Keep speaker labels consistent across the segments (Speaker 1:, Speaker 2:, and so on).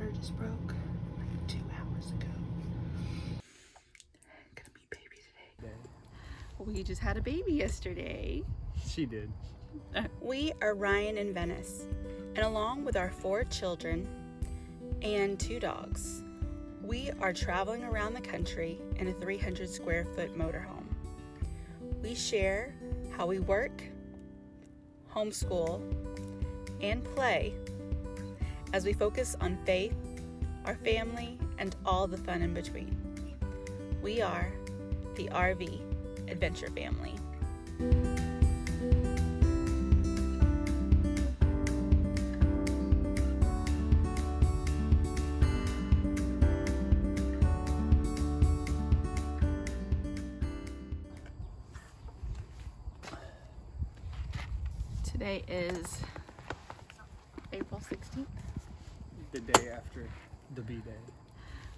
Speaker 1: water just broke like 2 hours ago. Gonna meet baby today. We just had a baby yesterday.
Speaker 2: She did.
Speaker 1: We are Ryan and Venice, and along with our 4 children and 2 dogs, we are traveling around the country in a 300 square foot motorhome. We share how we work, homeschool, and play as we focus on faith, our family, and all the fun in between. We are the RV Adventure Family. Today is April 16th.
Speaker 2: The day after the B day.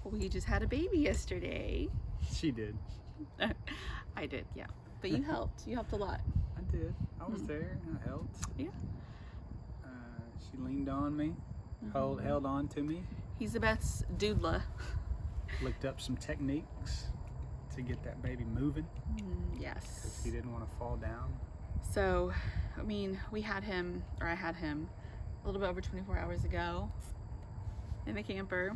Speaker 1: We just had a baby yesterday.
Speaker 2: She did.
Speaker 1: I did, yeah. But you helped. You helped a lot.
Speaker 2: I did. I was there. I helped.
Speaker 1: Yeah.
Speaker 2: She leaned on me, held on to me.
Speaker 1: He's the best doodler.
Speaker 2: Looked up some techniques to get that baby moving.
Speaker 1: Yes.
Speaker 2: He didn't want to fall down.
Speaker 1: So, I mean, I had him a little bit over 24 hours ago in the camper.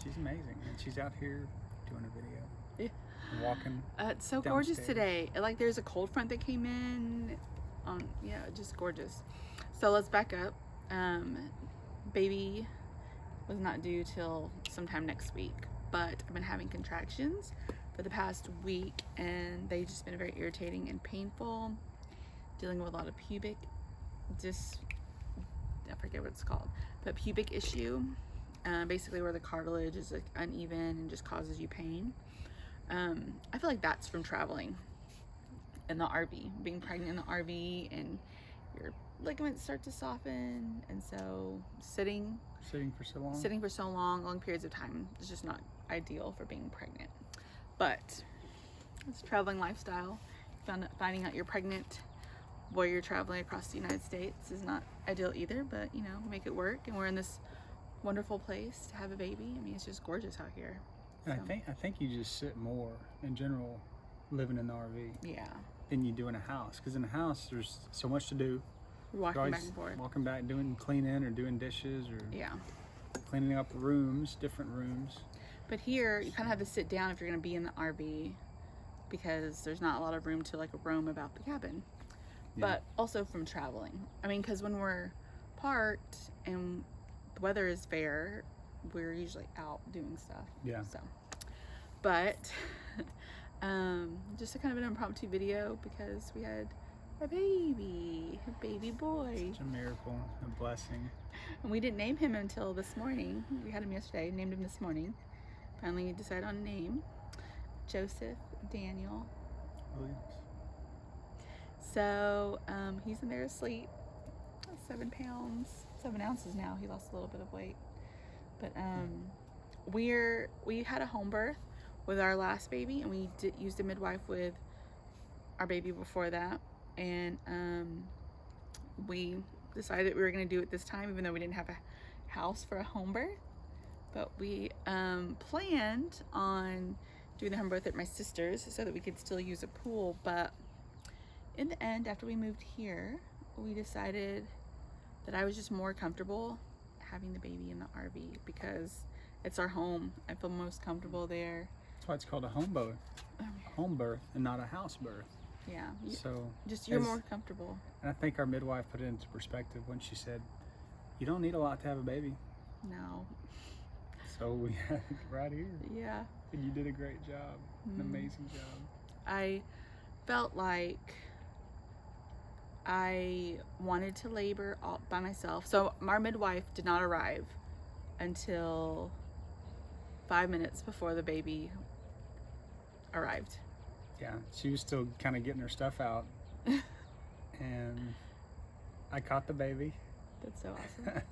Speaker 2: She's amazing, and she's out here doing a video.
Speaker 1: Yeah.
Speaker 2: And walking.
Speaker 1: It's so gorgeous today. Like, there's a cold front that came in. Yeah, just gorgeous. So let's back up. Baby was not due till sometime next week, but I've been having contractions for the past week, and they've just been very irritating and painful. Dealing with a lot of pubic, I forget what it's called, but pubic issue. Basically where the cartilage is like uneven and just causes you pain. I feel like that's from traveling in the RV, being pregnant in the RV, and your ligaments start to soften, and so sitting for so long periods of time is just not ideal for being pregnant. But it's a traveling lifestyle. Finding out you're pregnant while you're traveling across the United States is not ideal either, but you know, we make it work, and we're in this wonderful place to have a baby. I mean, it's just gorgeous out here.
Speaker 2: So. I think you just sit more in general living in the RV.
Speaker 1: Yeah.
Speaker 2: Than you do in a house, because in a house there's so much to do.
Speaker 1: You're walking back and forth.
Speaker 2: Walking back, cleaning or doing dishes, or cleaning up rooms, different rooms.
Speaker 1: But here you kind of have to sit down if you're going to be in the RV, because there's not a lot of room to like roam about the cabin. Yeah. But also from traveling. I mean, because when we're parked and the weather is fair, we're usually out doing stuff.
Speaker 2: Yeah.
Speaker 1: So, but just a kind of an impromptu video because we had a baby boy.
Speaker 2: Such a miracle, a blessing.
Speaker 1: And we didn't name him until this morning. We had him yesterday, named him this morning. Finally decided on a name. Joseph Daniel
Speaker 2: Williams.
Speaker 1: So he's in there asleep. 7 pounds, 7 ounces now. He lost a little bit of weight. But we had a home birth with our last baby, and we used a midwife with our baby before that. And we decided we were going to do it this time, even though we didn't have a house for a home birth. But we planned on doing the home birth at my sister's so that we could still use a pool. But in the end, after we moved here, we decided that I was just more comfortable having the baby in the RV because it's our home. I feel most comfortable there.
Speaker 2: That's why it's called a home birth and not a house birth.
Speaker 1: Yeah.
Speaker 2: So
Speaker 1: you're more comfortable.
Speaker 2: And I think our midwife put it into perspective when she said, "You don't need a lot to have a baby."
Speaker 1: No.
Speaker 2: So we had it right here.
Speaker 1: Yeah.
Speaker 2: And you did a great job, an amazing job.
Speaker 1: I felt like I wanted to labor all by myself. So our midwife did not arrive until 5 minutes before the baby arrived.
Speaker 2: Yeah, she was still kind of getting her stuff out. And I caught the baby.
Speaker 1: That's so awesome.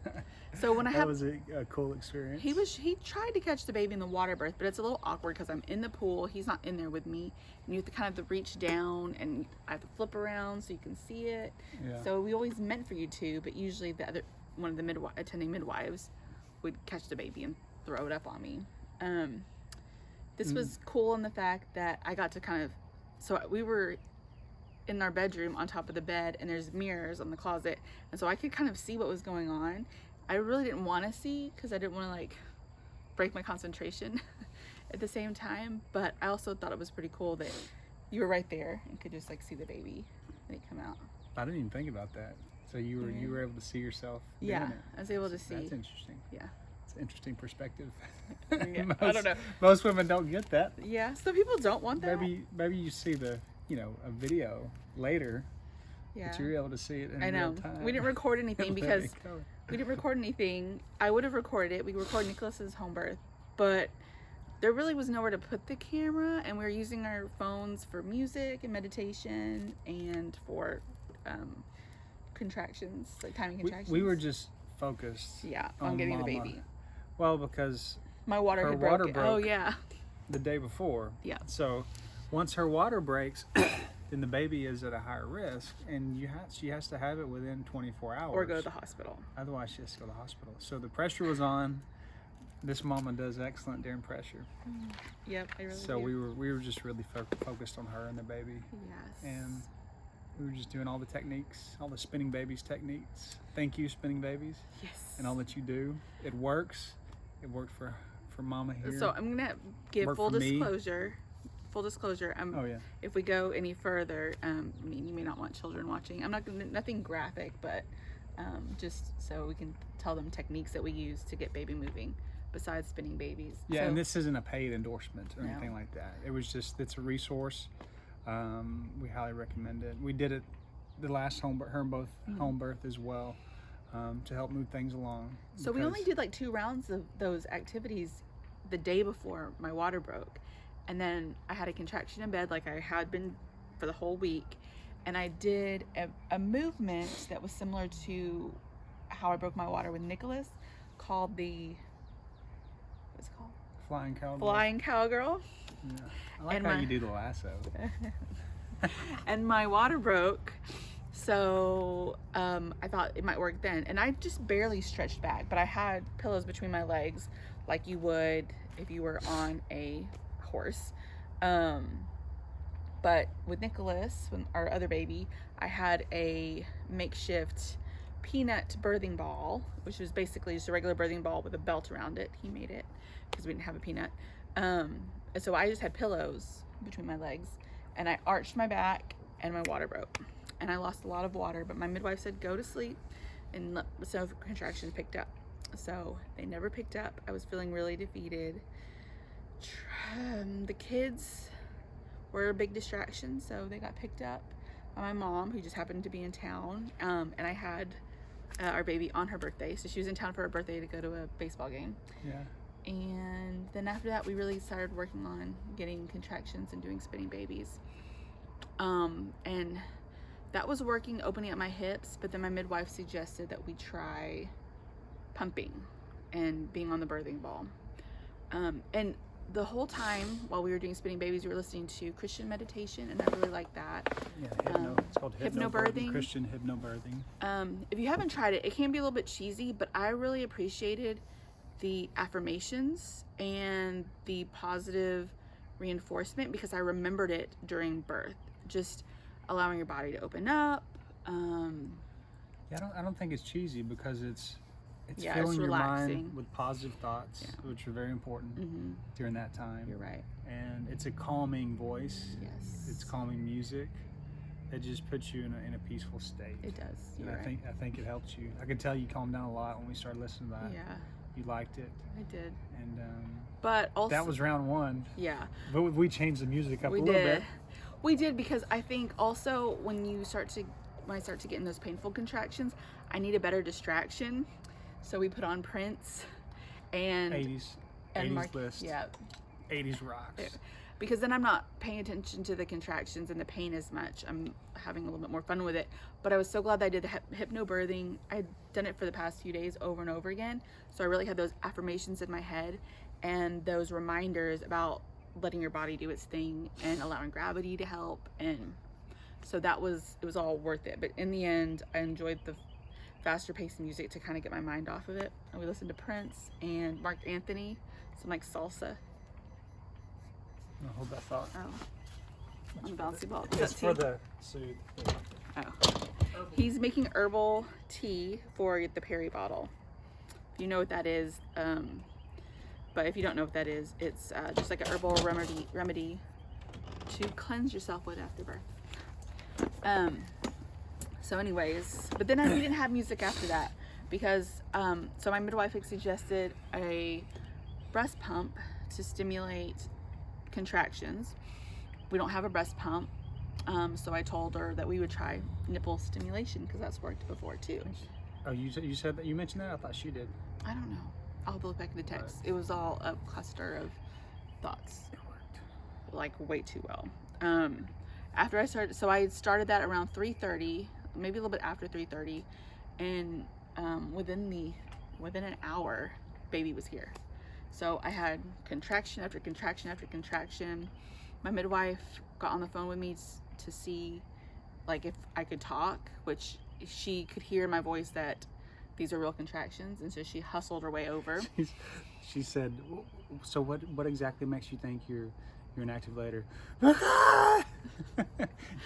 Speaker 1: So when
Speaker 2: that was a cool experience.
Speaker 1: He tried to catch the baby in the water birth, but it's a little awkward because I'm in the pool. He's not in there with me, and you have to kind of reach down, and I have to flip around so you can see it. Yeah. So we always meant for you to, but usually one of the attending midwives would catch the baby and throw it up on me. This was cool in the fact that I got to kind of, so we were in our bedroom on top of the bed, and there's mirrors on the closet, and so I could kind of see what was going on. I really didn't want to see because I didn't want to like break my concentration at the same time, but I also thought it was pretty cool that you were right there and could just like see the baby when it come out.
Speaker 2: I didn't even think about that. So you were able to see yourself doing
Speaker 1: Yeah,
Speaker 2: it.
Speaker 1: I was able to see.
Speaker 2: That's interesting.
Speaker 1: Yeah.
Speaker 2: It's an interesting perspective.
Speaker 1: Yeah, I don't know.
Speaker 2: Most women don't get that.
Speaker 1: Yeah, some people don't want that.
Speaker 2: Maybe you see the, a video later,
Speaker 1: Yeah.
Speaker 2: but you're able to see it in
Speaker 1: I know.
Speaker 2: real time.
Speaker 1: We didn't record anything
Speaker 2: Let
Speaker 1: because
Speaker 2: it go.
Speaker 1: we didn't record anything. I would have recorded it. We recorded Nicholas's home birth, but there really was nowhere to put the camera, and we were using our phones for music and meditation and for contractions, like timing contractions.
Speaker 2: We were just focused.
Speaker 1: Yeah, on getting
Speaker 2: Mama.
Speaker 1: the baby.
Speaker 2: Well, because
Speaker 1: My water
Speaker 2: her
Speaker 1: had
Speaker 2: water
Speaker 1: broken.
Speaker 2: broke.
Speaker 1: Oh yeah.
Speaker 2: the day before.
Speaker 1: Yeah.
Speaker 2: So once her water breaks, then the baby is at a higher risk, and she has to have it within 24 hours.
Speaker 1: Or go to the hospital.
Speaker 2: Otherwise, she has to go to the hospital. So the pressure was on. This mama does excellent during pressure.
Speaker 1: Yep, I really
Speaker 2: So
Speaker 1: do.
Speaker 2: we were just really focused on her and the baby,
Speaker 1: Yes.
Speaker 2: and we were just doing all the techniques, all the spinning babies techniques. Thank you, spinning babies,
Speaker 1: Yes.
Speaker 2: and all that you do. It works. It worked for mama here.
Speaker 1: So I'm gonna give
Speaker 2: Work
Speaker 1: full
Speaker 2: for me.
Speaker 1: disclosure. Full disclosure.
Speaker 2: Oh yeah.
Speaker 1: If we go any further, I mean, you may not want children watching. I'm not gonna, nothing graphic, but just so we can tell them techniques that we use to get baby moving, besides spinning babies.
Speaker 2: Yeah,
Speaker 1: So-
Speaker 2: and this isn't a paid endorsement or
Speaker 1: No.
Speaker 2: anything like that. It was just, it's a resource. We highly recommend it. We did it the last home birth as well, to help move things along.
Speaker 1: So we only
Speaker 2: because-
Speaker 1: did like 2 rounds of those activities the day before my water broke. And then I had a contraction in bed like I had been for the whole week. And I did a movement that was similar to how I broke my water with Nicholas, called what's it called?
Speaker 2: Flying cowgirl.
Speaker 1: Flying cowgirl.
Speaker 2: Yeah. I like
Speaker 1: And
Speaker 2: how
Speaker 1: my-
Speaker 2: you do the lasso.
Speaker 1: And my water broke. So I thought it might work then. And I just barely stretched back, but I had pillows between my legs like you would if you were on a horse. But with Nicholas, when our other baby, I had a makeshift peanut birthing ball, which was basically just a regular birthing ball with a belt around it. He made it because we didn't have a peanut. And so I just had pillows between my legs, and I arched my back, and my water broke. And I lost a lot of water, but my midwife said, go to sleep, and so contractions picked up. So they never picked up. I was feeling really defeated. The kids were a big distraction, so they got picked up by my mom, who just happened to be in town. And I had our baby on her birthday, so she was in town for her birthday to go to a baseball game.
Speaker 2: Yeah.
Speaker 1: And then after that, we really started working on getting contractions and doing spinning babies. And that was working, opening up my hips, but then my midwife suggested that we try pumping and being on the birthing ball. And the whole time while we were doing spinning babies, we were listening to Christian meditation, and I really liked that.
Speaker 2: Yeah, it's called
Speaker 1: hypnobirthing.
Speaker 2: Christian hypnobirthing.
Speaker 1: If you haven't tried it, it can be a little bit cheesy, but I really appreciated the affirmations and the positive reinforcement because I remembered it during birth. Just allowing your body to open up.
Speaker 2: Yeah, I don't think it's cheesy because it's
Speaker 1: Yeah, it's
Speaker 2: filling your
Speaker 1: relaxing.
Speaker 2: mind with positive thoughts, which are very important during that time.
Speaker 1: You're right.
Speaker 2: And it's a calming voice.
Speaker 1: Yes.
Speaker 2: It's calming music. It just puts you in a peaceful state.
Speaker 1: It does.
Speaker 2: And
Speaker 1: You're right.
Speaker 2: I think it helps you. I could tell you calmed down a lot when we started listening to that.
Speaker 1: Yeah,
Speaker 2: You liked it,
Speaker 1: I did.
Speaker 2: and
Speaker 1: But also,
Speaker 2: that was round one.
Speaker 1: yeah,
Speaker 2: But we changed the music up
Speaker 1: we
Speaker 2: a little
Speaker 1: did.
Speaker 2: bit.
Speaker 1: We did because I think also when I start to get in those painful contractions, I need a better distraction. So we put on Prince and
Speaker 2: 80s list.
Speaker 1: Yeah,
Speaker 2: 80s rocks.
Speaker 1: because then I'm not paying attention to the contractions and the pain as much. I'm having a little bit more fun with it. But I was so glad that I did the hypnobirthing. I'd done it for the past few days over and over again. So I really had those affirmations in my head and those reminders about letting your body do its thing and allowing gravity to help. And so it was all worth it. But in the end, I enjoyed faster paced music to kind of get my mind off of it. And we listened to Prince and Mark Anthony, some like salsa.
Speaker 2: I'll hold that thought.
Speaker 1: Oh, on the bouncy ball. Is
Speaker 2: It's
Speaker 1: that
Speaker 2: for
Speaker 1: tea?
Speaker 2: the soothe.
Speaker 1: Oh. He's making herbal tea for the Perry bottle. If you know what that is, but if you don't know what that is, it's just like a herbal remedy to cleanse yourself with after birth. So anyways, but then we didn't have music after that because so my midwife had suggested a breast pump to stimulate contractions. We don't have a breast pump, so I told her that we would try nipple stimulation because that's worked before too.
Speaker 2: Oh, you said that, you mentioned that? I thought she did.
Speaker 1: I don't know. I'll have to look back in the text. It was all a cluster of thoughts,
Speaker 2: It worked.
Speaker 1: like way too well. After I started, so I started that around 3:30, maybe a little bit after 3:30, and within an hour, baby was here. So I had contraction after contraction after contraction. My midwife got on the phone with me to see like if I could talk, which she could hear my voice that these are real contractions, and so she hustled her way over.
Speaker 2: She said, "So what exactly makes you think you're an active later?" You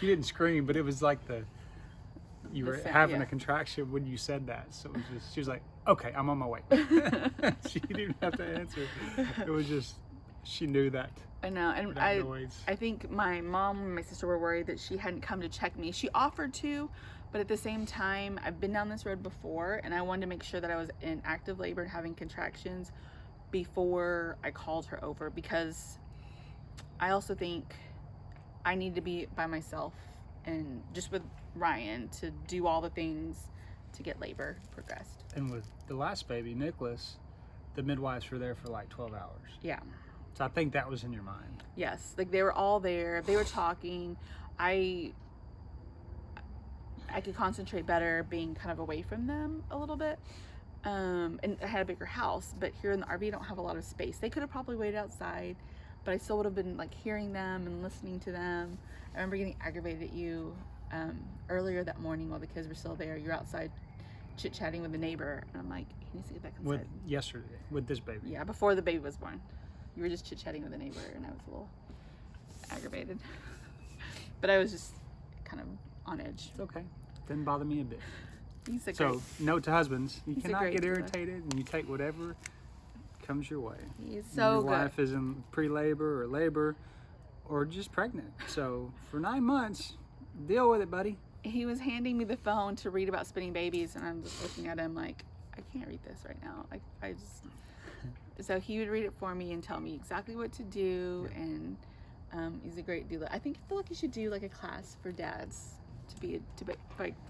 Speaker 2: didn't scream, but it was like you were having
Speaker 1: yeah.
Speaker 2: a contraction when you said that. So it was just, she was like, "Okay, I'm on my way." She didn't even have to answer. It was just, she knew that.
Speaker 1: I know, and
Speaker 2: that noise.
Speaker 1: I think my mom and my sister were worried that she hadn't come to check me. She offered to, but at the same time, I've been down this road before, and I wanted to make sure that I was in active labor and having contractions before I called her over, because I also think I need to be by myself and just with Ryan to do all the things to get labor progressed.
Speaker 2: And with the last baby, Nicholas, the midwives were there for like 12 hours.
Speaker 1: Yeah.
Speaker 2: So I think that was in your mind.
Speaker 1: Yes, like they were all there. They were talking. I could concentrate better being kind of away from them a little bit. And I had a bigger house, but here in the RV I don't have a lot of space. They could have probably waited outside, but I still would have been like hearing them and listening to them. I remember getting aggravated at you earlier that morning while the kids were still there. You're outside chit-chatting with the neighbor, and I'm like, he needs to get back inside.
Speaker 2: With this baby.
Speaker 1: Yeah, before the baby was born. You were just chit-chatting with a neighbor, and I was a little aggravated. But I was just kind of on edge.
Speaker 2: It's okay. Didn't bother me a bit.
Speaker 1: He's a
Speaker 2: So,
Speaker 1: great,
Speaker 2: note to husbands, you
Speaker 1: He's a
Speaker 2: cannot
Speaker 1: great
Speaker 2: get
Speaker 1: doula.
Speaker 2: irritated, and you take whatever comes your way.
Speaker 1: he's
Speaker 2: When
Speaker 1: so
Speaker 2: your
Speaker 1: good.
Speaker 2: wife is in pre-labor or labor or just pregnant. So, for 9 months, deal with it, buddy.
Speaker 1: He was handing me the phone to read about spinning babies, and I'm just looking at him like, I can't read this right now. Like, so he would read it for me and tell me exactly what to do, and he's a great doula. I feel like you should do like a class for dads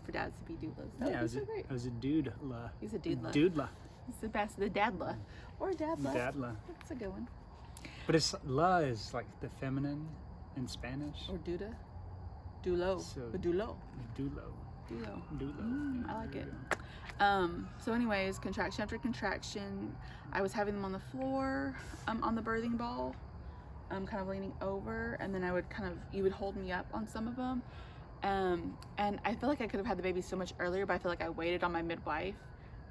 Speaker 1: for dads to be doulas. That would be so great.
Speaker 2: I was a doodla.
Speaker 1: He's a doodla.
Speaker 2: Doodla.
Speaker 1: He's the best, the dadla, or dadla.
Speaker 2: Dadla.
Speaker 1: That's a good one.
Speaker 2: But la is like the feminine in Spanish.
Speaker 1: Or duda, dulo,
Speaker 2: So-
Speaker 1: or dulo,
Speaker 2: Dulo.
Speaker 1: dulo.
Speaker 2: Dulo.
Speaker 1: I like
Speaker 2: There
Speaker 1: it.
Speaker 2: you go.
Speaker 1: So anyways, contraction after contraction, I was having them on the floor, on the birthing ball, kind of leaning over, and then you would hold me up on some of them. And I feel like I could have had the baby so much earlier, but I feel like I waited on my midwife,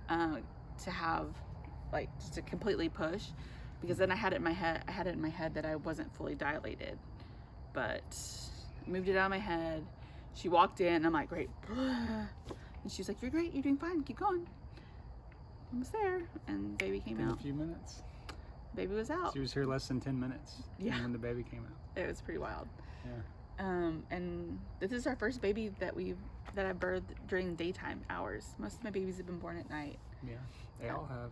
Speaker 1: to have, like, just to completely push, because then I had it in my head that I wasn't fully dilated, but I moved it out of my head. She walked in, and I'm like, great. And she's like, you're great, you're doing fine, keep going. Almost there, and baby came
Speaker 2: In a
Speaker 1: out.
Speaker 2: few minutes.
Speaker 1: Baby was out.
Speaker 2: She was here less than 10 minutes.
Speaker 1: Yeah.
Speaker 2: When the baby came out.
Speaker 1: It was pretty wild.
Speaker 2: Yeah.
Speaker 1: And this is our first baby that I birthed during daytime hours. Most of my babies have been born at night.
Speaker 2: Yeah. They all have.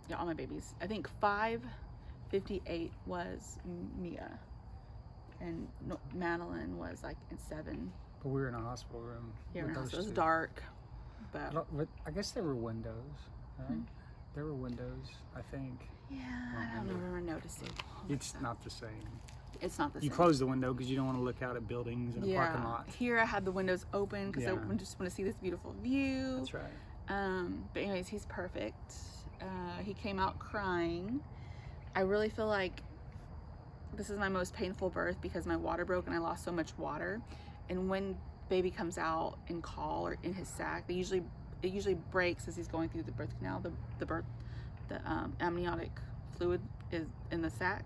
Speaker 1: Yeah, all my babies. I think 5:58 was Mia, and Madeline was like at 7.
Speaker 2: But we were in a hospital room.
Speaker 1: Here in
Speaker 2: with
Speaker 1: the house.
Speaker 2: those
Speaker 1: It was
Speaker 2: two.
Speaker 1: dark, but
Speaker 2: I guess there were windows, right? There were windows, I think.
Speaker 1: yeah, I don't remember noticing.
Speaker 2: It's not the same.
Speaker 1: It's not the
Speaker 2: You
Speaker 1: same.
Speaker 2: close the window because you don't want to look out at buildings in a parking lot.
Speaker 1: Here I had the windows open because
Speaker 2: Yeah.
Speaker 1: I just want to see this beautiful view.
Speaker 2: That's right.
Speaker 1: But anyways, he's perfect. He came out crying. I really feel like this is my most painful birth because my water broke and I lost so much water. And when baby comes out in call or in his sac, they usually it usually breaks as he's going through the birth canal. The amniotic fluid is in the sac,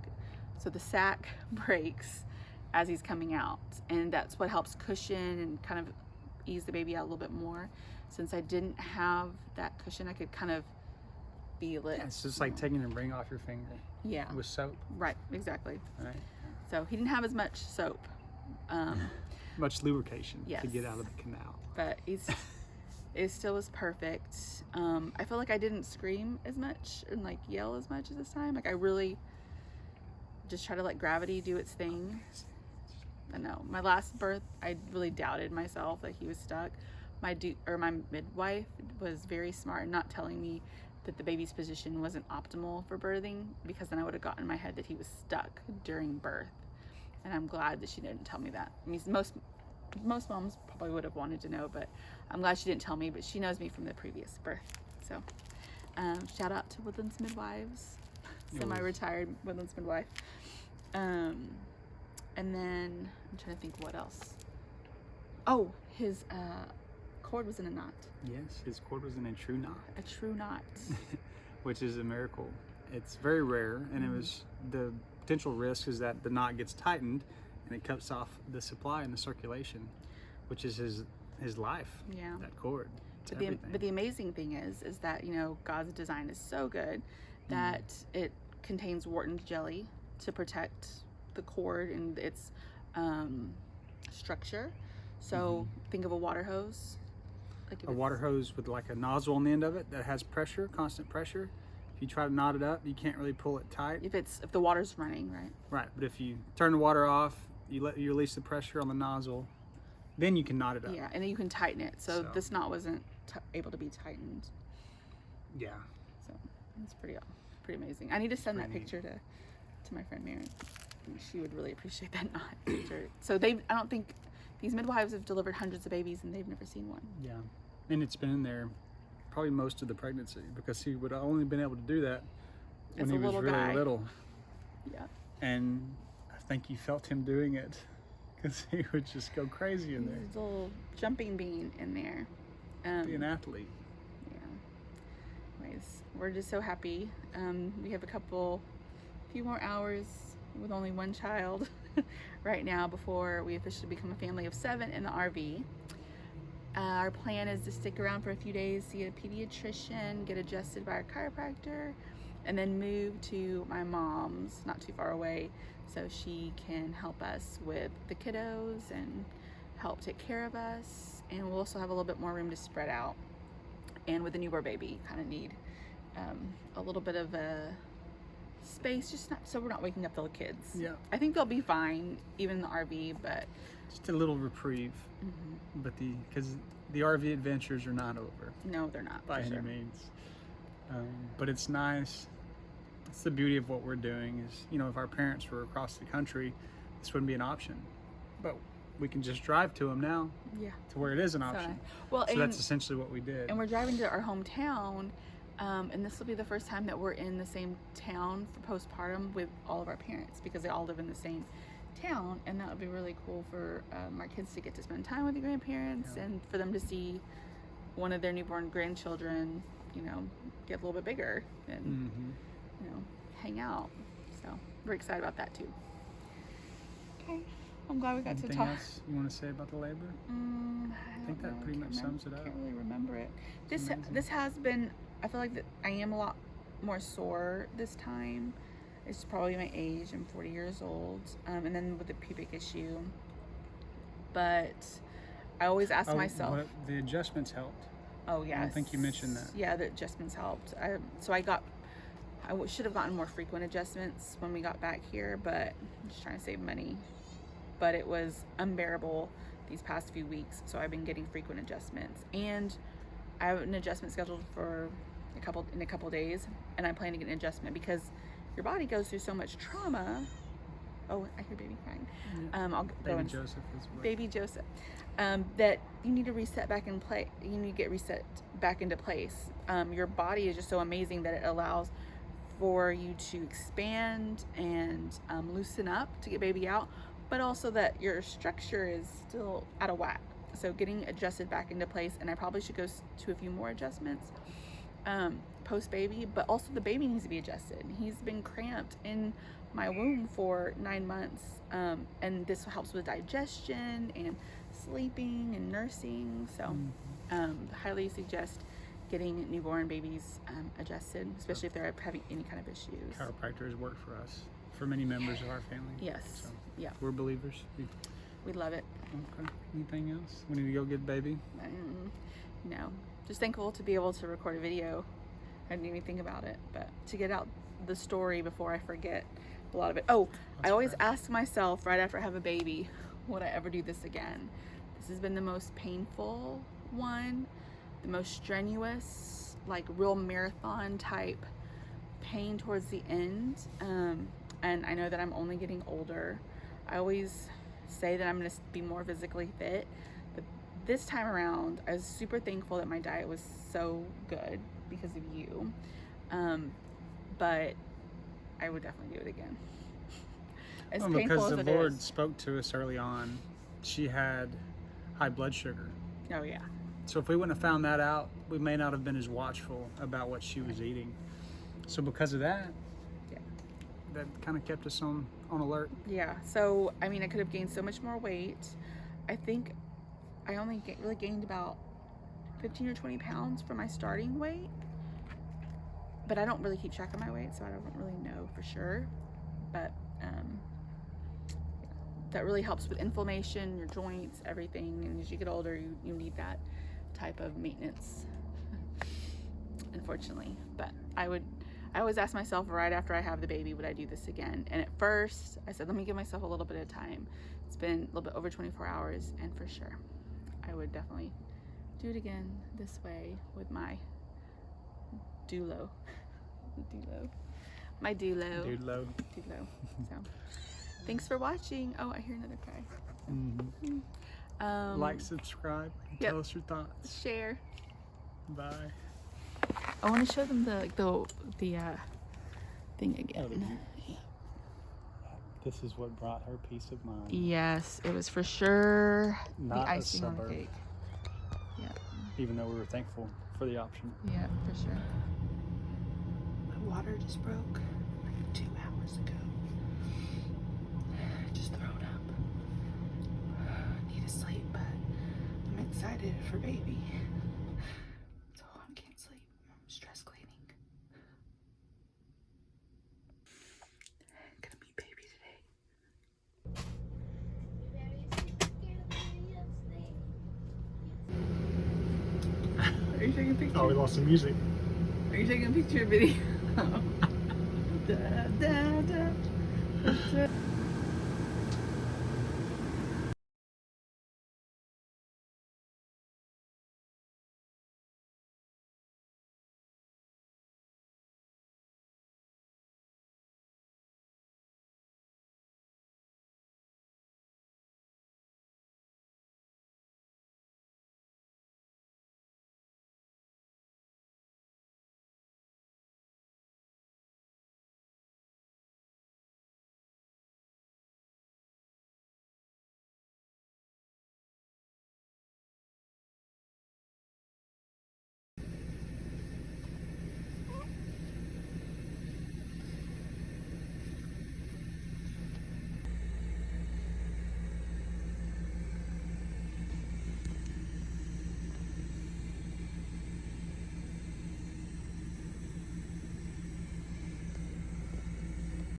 Speaker 1: so the sac breaks as he's coming out, and that's what helps cushion and kind of ease the baby out a little bit more. Since I didn't have that cushion, I could kind of feel it.
Speaker 2: It's just like taking a ring off your finger
Speaker 1: Yeah,
Speaker 2: with soap,
Speaker 1: right, exactly.
Speaker 2: right?
Speaker 1: So he didn't have as much soap,
Speaker 2: Much lubrication to
Speaker 1: Yes.
Speaker 2: get out of the canal.
Speaker 1: but it still was perfect. I feel like I didn't scream as much and like yell as much as this time. Like I really just try to let gravity do its thing. I know my last birth, I really doubted myself that he was stuck. My midwife was very smart in not telling me that the baby's position wasn't optimal for birthing, because then I would have gotten in my head that he was stuck during birth. And I'm glad that she didn't tell me that. I mean, most moms probably would have wanted to know, but I'm glad she didn't tell me. But she knows me from the previous birth. So shout out to Woodlands Midwives, semi-retired Woodlands midwife. And then I'm trying to think what else. Oh, his cord was in a knot.
Speaker 2: Yes, his cord was in a true knot.
Speaker 1: A true knot.
Speaker 2: Which is a miracle. It's very rare, and it was the potential risk is that the knot gets tightened and it cuts off the supply and the circulation, which is his life.
Speaker 1: Yeah.
Speaker 2: That cord. It's
Speaker 1: But the,
Speaker 2: everything.
Speaker 1: but the amazing thing is that, you know, God's design is so good that it contains Wharton's jelly to protect the cord and its structure. So think of a water hose. Like if
Speaker 2: A water hose with like a nozzle on the end of it that has pressure, constant pressure. If you try to knot it up, you can't really pull it tight.
Speaker 1: if the water's running, right?
Speaker 2: Right, but if you turn the water off, you release the pressure on the nozzle, then you can knot it up.
Speaker 1: Yeah, and then you can tighten it. So
Speaker 2: So.
Speaker 1: this knot wasn't able to be tightened.
Speaker 2: Yeah.
Speaker 1: So it's pretty amazing. I need to send that
Speaker 2: Pretty neat.
Speaker 1: picture to my friend Mary. She would really appreciate that knot picture. So I don't think these midwives have delivered hundreds of babies and they've never seen one.
Speaker 2: Yeah, and it's been in there probably most of the pregnancy, because he would have only been able to do that when
Speaker 1: As a
Speaker 2: he was
Speaker 1: little
Speaker 2: really
Speaker 1: guy.
Speaker 2: little.
Speaker 1: Yeah.
Speaker 2: And I think you felt him doing it, because he would just go crazy in there.
Speaker 1: There's a little jumping bean in there.
Speaker 2: Be an athlete.
Speaker 1: Yeah. Anyways, we're just so happy. We have few more hours with only one child right now before we officially become a family of 7 in the RV. Our plan is to stick around for a few days, see a pediatrician, get adjusted by our chiropractor, and then move to my mom's, not too far away, so she can help us with the kiddos and help take care of us. And we'll also have a little bit more room to spread out. And with a newborn baby, kind of need a little bit of a space, just not so we're not waking up the little kids.
Speaker 2: Yeah.
Speaker 1: I think they'll be fine, even in the RV, but
Speaker 2: Just a little reprieve, but because the RV adventures are not over
Speaker 1: no, they're not.
Speaker 2: by
Speaker 1: for
Speaker 2: any
Speaker 1: sure.
Speaker 2: means. But it's nice. It's the beauty of what we're doing is, you know, if our parents were across the country, this wouldn't be an option. But we can just drive to them now,
Speaker 1: Yeah.
Speaker 2: to where it is an
Speaker 1: So,
Speaker 2: option.
Speaker 1: well,
Speaker 2: So
Speaker 1: and,
Speaker 2: that's essentially what we did.
Speaker 1: and we're driving to our hometown, and this will be the first time that we're in the same town for postpartum with all of our parents, because they all live in the same town, and that would be really cool for our kids to get to spend time with the grandparents,
Speaker 2: Yeah.
Speaker 1: and for them to see one of their newborn grandchildren, you know, get a little bit bigger and
Speaker 2: Mhm.
Speaker 1: you know, hang out. So we're excited about that too. Okay, I'm glad we got
Speaker 2: Anything
Speaker 1: to talk.
Speaker 2: else you want to say about the labor?
Speaker 1: I
Speaker 2: think that pretty much sums it up.
Speaker 1: Can't really remember it. This
Speaker 2: amazing.
Speaker 1: this has been. I feel like that I am a lot more sore this time. It's probably my age. I'm 40 years old, and then with the pubic issue. But I always ask myself.
Speaker 2: The adjustments helped.
Speaker 1: Oh yes.
Speaker 2: I think you mentioned that.
Speaker 1: Yeah, the adjustments helped. I should have gotten more frequent adjustments when we got back here, but I'm just trying to save money. But it was unbearable these past few weeks, so I've been getting frequent adjustments, and I have an adjustment scheduled for in a couple days, and I plan to get an adjustment because your body goes through so much trauma. Oh, I hear baby crying. I'll go
Speaker 2: Baby
Speaker 1: and
Speaker 2: Joseph is what.
Speaker 1: baby Joseph, that you need to reset back in play. You need to get reset back into place. Your body is just so amazing that it allows for you to expand and loosen up to get baby out, but also that your structure is still out of whack. So getting adjusted back into place, and I probably should go to a few more adjustments post baby, but also the baby needs to be adjusted. He's been cramped in my womb for 9 months, and this helps with digestion and sleeping and nursing. So highly suggest getting newborn babies adjusted, especially if they're having any kind of issues.
Speaker 2: Chiropractor has worked for us, for many members of our family.
Speaker 1: Yes.
Speaker 2: So
Speaker 1: Yeah.
Speaker 2: we're believers.
Speaker 1: We love it.
Speaker 2: Okay. Anything else? We need to go get baby.
Speaker 1: No, just thankful to be able to record a video. I didn't even think about it, but to get out the story before I forget a lot of it. Oh, I always ask myself right after I have a baby, would I ever do this again? This has been the most painful one, the most strenuous, like real marathon type pain towards the end. And I know that I'm only getting older. I always say that I'm going to be more physically fit, but this time around I was super thankful that my diet was so good because of you, but I would definitely do it again. As painful
Speaker 2: because
Speaker 1: as
Speaker 2: the
Speaker 1: it
Speaker 2: Lord
Speaker 1: is.
Speaker 2: spoke to us early on. She had high blood sugar.
Speaker 1: Oh yeah.
Speaker 2: So if we wouldn't have found that out, we may not have been as watchful about what she was eating. So because of that,
Speaker 1: Yeah.
Speaker 2: that kind of kept us on alert.
Speaker 1: Yeah, so I mean, I could have gained so much more weight. I think I only really gained about 15 or 20 pounds from my starting weight, but I don't really keep track of my weight, so I don't really know for sure. But that really helps with inflammation, your joints, everything. And as you get older, you need that type of maintenance, unfortunately. But I always ask myself right after I have the baby, would I do this again? And at first I said, let me give myself a little bit of time. It's been a little bit over 24 hours, and for sure I would definitely do it again this way with my my doulo.
Speaker 2: Dude, low.
Speaker 1: So thanks for watching. Oh, I hear another cry.
Speaker 2: Like, subscribe,
Speaker 1: Yep.
Speaker 2: tell us your thoughts.
Speaker 1: Share.
Speaker 2: Bye.
Speaker 1: I want to show them the thing again.
Speaker 2: This is what brought her peace of mind.
Speaker 1: Yes, it was for sure
Speaker 2: Not
Speaker 1: the
Speaker 2: a
Speaker 1: icing on the
Speaker 2: suburb.
Speaker 1: cake. Yeah,
Speaker 2: Even though we were thankful for the option.
Speaker 1: yeah, for sure. My water just broke like 2 hours ago. Just thrown up. Need to sleep, but I'm excited for baby. So I can't sleep. I'm stress cleaning. Gonna meet baby today. Are you taking a picture?
Speaker 2: Oh, we lost some music.
Speaker 1: Are you taking a picture of video? Da, da, da.